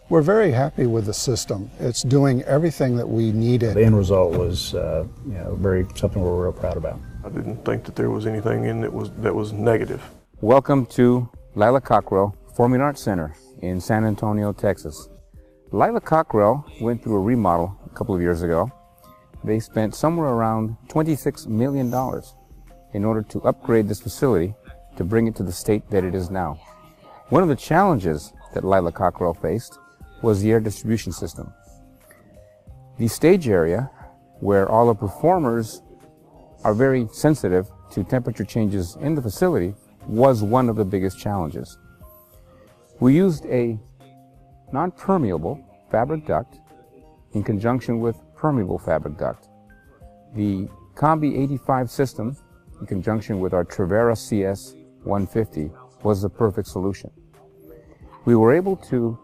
We're very happy with the system. It's doing everything that we needed. The end result was something we're real proud about. I didn't think that there was anything in it that was negative. Welcome to Lila Cockrell Performing Arts Center in San Antonio, Texas. Lila Cockrell went through a remodel a couple of years ago. They spent somewhere around $26 million in order to upgrade this facility to bring it to the state that it is now. One of the challenges that Lila Cockrell faced was the air distribution system. The stage area, where all the performers are very sensitive to temperature changes in the facility, was one of the biggest challenges. We used a non-permeable fabric duct in conjunction with permeable fabric duct. The Combi 85 system, in conjunction with our Trevera CS 150, was the perfect solution. We were able to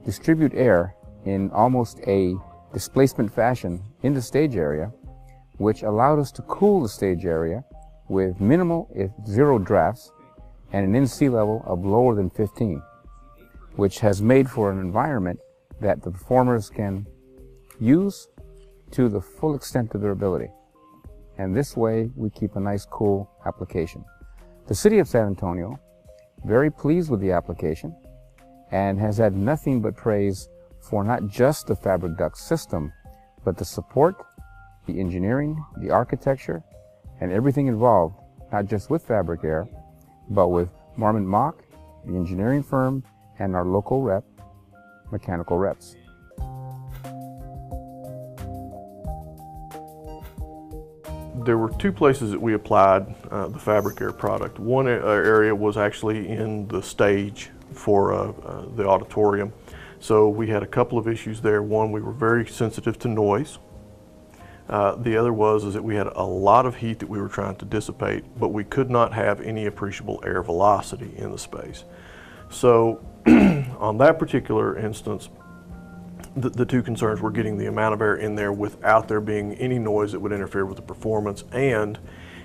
distribute air in almost a displacement fashion in the stage area, which allowed us to cool the stage area with minimal, if zero drafts, and an in-sea level of lower than 15, which has made for an environment that the performers can use to the full extent of their ability. And this way we keep a nice cool application. The City of San Antonio, very pleased with the application, and has had nothing but praise for not just the fabric duct system, but the support, the engineering, the architecture, and everything involved, not just with FabricAir, but with Marmon Mock, the engineering firm, and our local rep, mechanical reps. There were two places that we applied the FabricAir product. One area was actually in the stage for the auditorium. So we had a couple of issues there. One, we were very sensitive to noise. The other was that we had a lot of heat that we were trying to dissipate, but we could not have any appreciable air velocity in the space. So on that particular instance, the two concerns were getting the amount of air in there without there being any noise that would interfere with the performance, and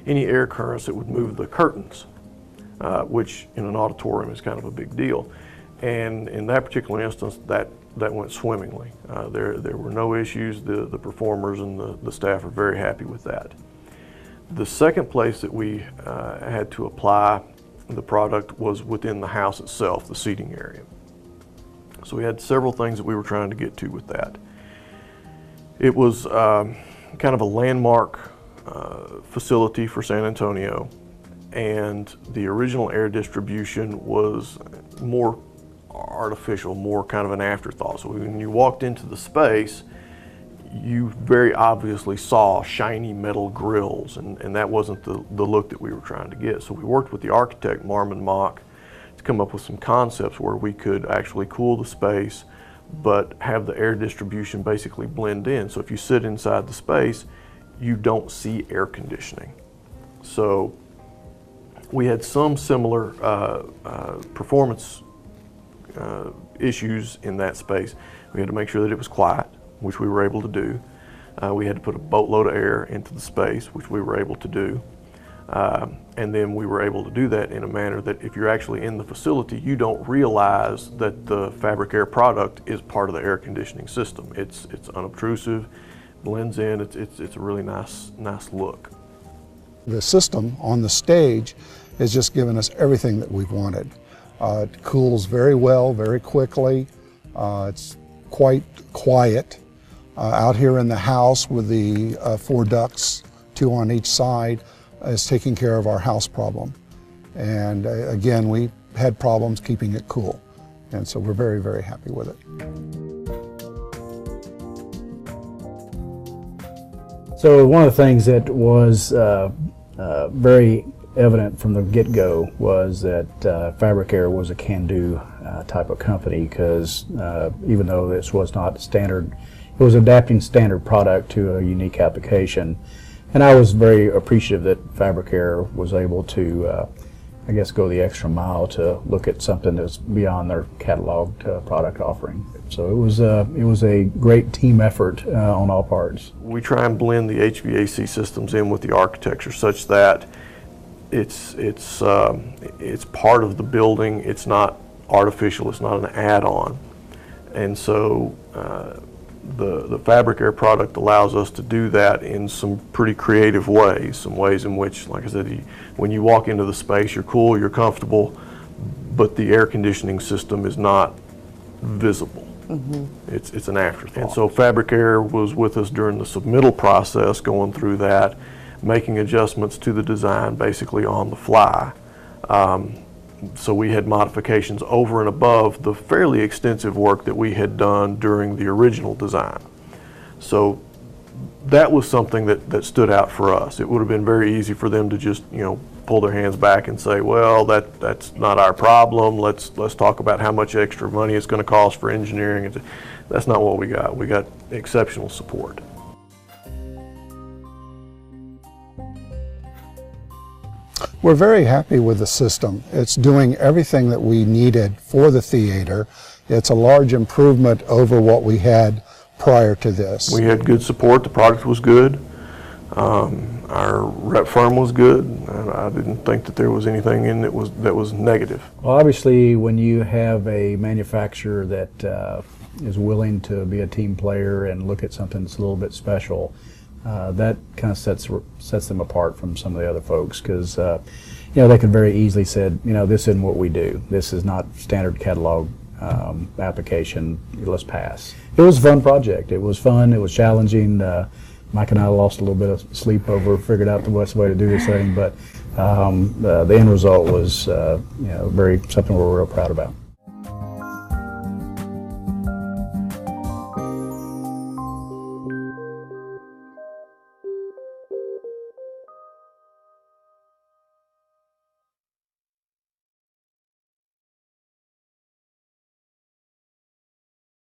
any air currents that would move the curtains, which in an auditorium is kind of a big deal. And in that particular instance, that went swimmingly. There were no issues. The performers and the staff are very happy with that. The second place that we had to apply the product was within the house itself, the seating area. So we had several things that we were trying to get to with that. It was kind of a landmark facility for San Antonio, and the original air distribution was more artificial, more kind of an afterthought. So when you walked into the space, you very obviously saw shiny metal grills, and that wasn't the look that we were trying to get. So we worked with the architect, Marmon Mock, to come up with some concepts where we could actually cool the space, but have the air distribution basically blend in. So if you sit inside the space, you don't see air conditioning. So we had some similar performance issues in that space. We had to make sure that it was quiet, which we were able to do. We had to put a boatload of air into the space, which we were able to do. And then we were able to do that in a manner that if you're actually in the facility, you don't realize that the FabricAir product is part of the air conditioning system. It's unobtrusive, blends in, it's a really nice look. The system on the stage has just given us everything that we've wanted. It cools very well, very quickly. It's quite quiet. Out here in the house with the 4 ducts, 2 on each side, is taking care of our house problem. And again, we had problems keeping it cool. And so we're very, very happy with it. So one of the things that was very evident from the get-go was that FabricAir was a can-do type of company, because even though this was not standard, it was adapting standard product to a unique application. And I was very appreciative that FabricAir was able to, I guess, go the extra mile to look at something that's beyond their cataloged product offering. So it was a great team effort on all parts. We try and blend the HVAC systems in with the architecture such that it's part of the building. It's not artificial. It's not an add-on. And so the FabricAir product allows us to do that in some pretty creative ways, some ways in which, like I said, when you walk into the space, you're cool, you're comfortable, but the air conditioning system is not visible. It's an afterthought. And so FabricAir was with us during the submittal process, going through that, making adjustments to the design basically on the fly. So we had modifications over and above the fairly extensive work that we had done during the original design. So that was something that stood out for us. It would have been very easy for them to just, pull their hands back and say, well, that's not our problem. Let's talk about how much extra money it's going to cost for engineering. That's not what we got. We got exceptional support. We're very happy with the system. It's doing everything that we needed for the theater. It's a large improvement over what we had prior to this. We had good support. The product was good. Our rep firm was good. I didn't think that there was anything in it that was negative. Well, obviously, when you have a manufacturer that is willing to be a team player and look at something that's a little bit special, that kind of sets them apart from some of the other folks, because they could very easily said, this isn't what we do. This is not standard catalog application. Let's pass. It was a fun project. It was fun. It was challenging. Mike and I lost a little bit of sleep over figured out the best way to do this thing, but the end result was something we're real proud about.